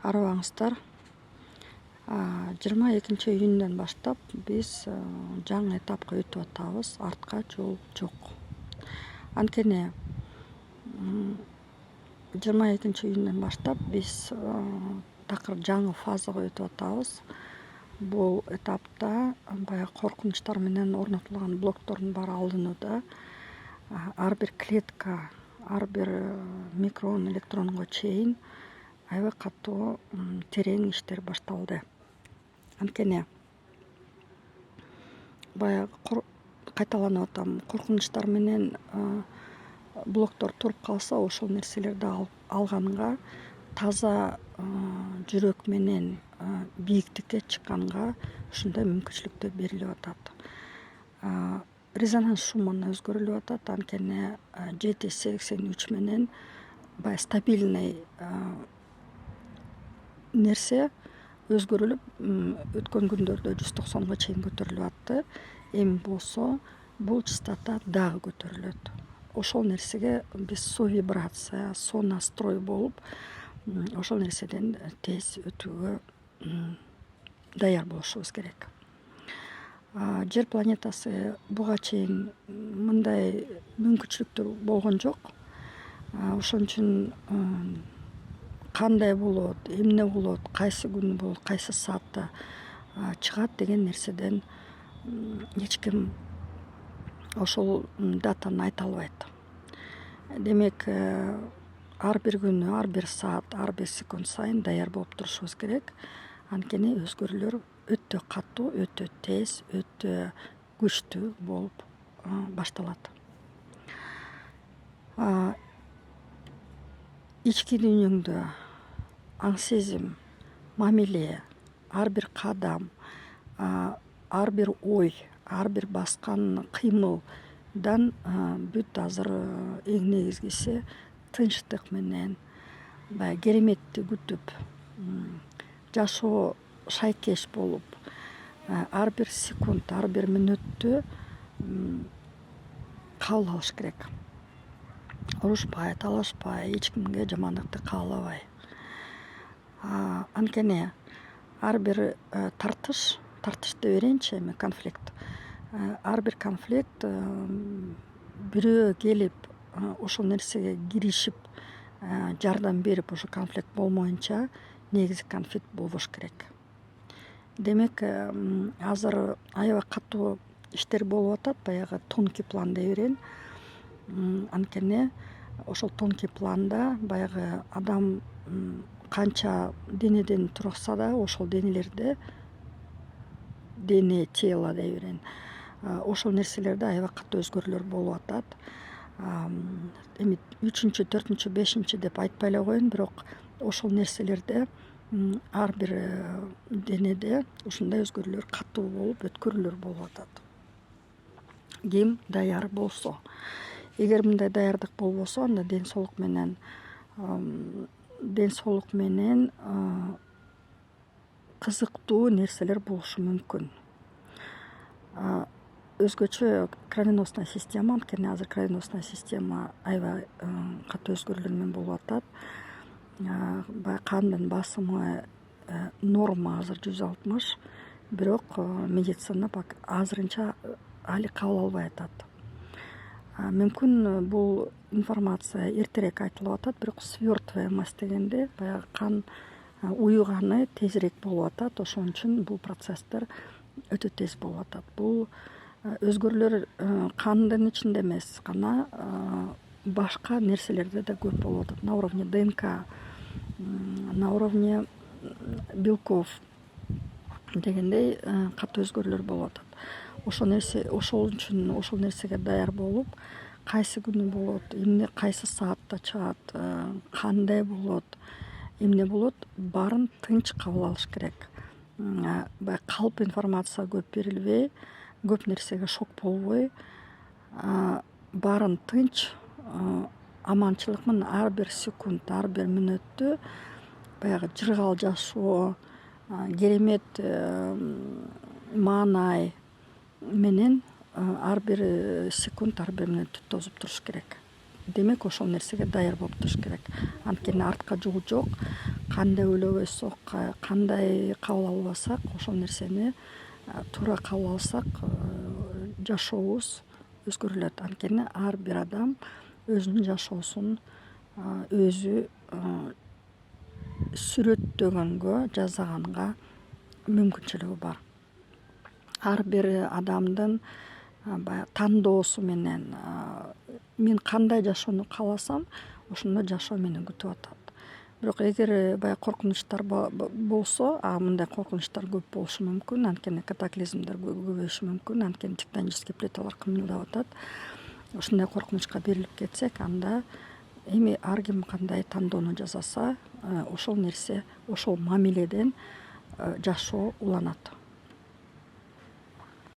Арыбаңыздар, 22-июндөн баштап биз жаңы этапка өтүп атабыз. Артка жол жок. Анткени 22-июндөн баштап биз такыр жаңы фазага өтүп атабыз. Бул этапта баягы коркунучтар менен орнотулган блоктордун баары алынууда. Ар бир клетка, ар бир микрон, электронго чейин аябай катуу терең иштер башталды. Анткени баягы кайталанып атам, коркунучтар менен блоктор туруп калса, ошол нерселерди алганга, таза жүрөк менен бийиктикке чыкканга ушундай мүмкүнчүлүктөр берилип атат. Резонанс шумуна өзгөрүлүп атат. Анткени 783 менен баягы стабильный нерсе өзгөрүлүп, өткөн күндөрдө 190 чейин көтөрүлүп атты. Эми болсо бул частота дагы көтөрүлөт. Ошол нерсеге биз совибрация, сонастрой болуп, ошол нерседен тез өтүүгө даяр болушубуз керек. Жер планетасы буга чейин мындай мүмкүнчүлүктөр болгон жок. Ошон үчүн кандай болот, эмне болот, кайсы күнү болот, кайсы саатта чыгат деген нерседен эч ким ошол датаны айта албайт. Демек, ар бир күнү, ар бир саат, ар бир секунд сайын даяр болуп турушубуз керек. Анткени өзгөрүүлөр өтө катуу, өтө тез, өтө күчтүү болуп башталат. Ички дүйнөңдө аң сезим, мамиле, ар бир кадам, ар бир ой, ар бир баскан кыймылдан бүт азыр эң негизгиси тынчтык менен, баягы кереметти күтүп, жашоо шайкеш болуп, ар бир секунд, ар бир мүнөттү кабыл алыш керек. Урушпай, талашпай, эч кимге жамандыкты каалабай. Анткени ар бир тартыш деп берейинчи, эми конфликт. Ар бир конфликт бирөө келип ошол нерсеге киришип, жардам берип, ошо конфликт болмоюнча негизи конфликт болбош керек. Демек, азыр аябай катуу иштер болуп атат, баягы тонкий план дей берейин. Анткени ошол тонкий планда баягы адам канча денеден турса да, ошол денелерде, дене, тело дей берейин, ошол нерселерде аябай катуу өзгөрүүлөр болуп атат. Эми 3-чү, 4-чү, 5-чи деп айтпай эле коеюн, бирок ошол нерселерде ар бир денеде ушундай өзгөрүүлөр катуу болуп, өткөрүүлөр болуп атат. Ким даяр болсо. Эгер мындай даярдык болбосо, анда ден соолук менен кызыктуу нерселер болушу мүмкүн. Өзгөчө кровеносная система, анткени азыр кровеносная система аябай катуу өзгөрүүлөр менен болуп атат. Баягы кандын басымы норма азыр 160, бирок медицина азырынча али кабыл албай атат. Мүмкүн бул информация эртерээк айтылып атат, бирок свертываемость дегенде баягы кан уюганы тезирээк болуп атат. Ошон үчүн бул процесстер өтө тез болуп атат. Бул өзгөрүүлөр кандын ичинде эмес гана, башка нерселерде да көп болуп атат. На уровне ДНК, на уровне белков дегендей катуу өзгөрүүлөр болуп атат. Ошол үчүн ошол нерсеге даяр болуп, кайсы күнү болот, эмне кайсы саатта чыгат, кандай болот, эмне болот, баарын тынч кабыл алыш керек. Баягы калп информация көп берилбей, көп нерсеге шок болбой, баарын тынч, аманчылык менен ар бир секунд, ар бир мүнөттү баягы жыргал жашоо, керемет маанай менен ар бир секунд, ар бир мүнөттү тосуп туруш керек. Демек, ошол нерсеге даяр болуп туруш керек. Анткени артка жол жок. кандай ойлобойсок, кандай кабыл албасак, ошол нерсени туура кабыл алсак, жашообуз өзгөрүлөт. Анткени ар бир адам өзүнүн жашоосун өзү сүрөттөгөнгө, жасаганга мүмкүнчүлүгү бар. Ар бир адамдын баягы тандоосу менен мен кандай жашоону кааласам, ошондой жашоо мени күтүп атат. Бирок эгер баягы коркунучтар болсо, мындай коркунучтар көп болушу мүмкүн. Анткени катаклизмдер көбөйүшү мүмкүн. Анткени тектонический плиталар кымылдап атат. Ушундай коркунучка берилип кетсек, анда эми ар ким кандай тандоону жасаса, ошол нерсе, ошол мамиледен жашоо уланат.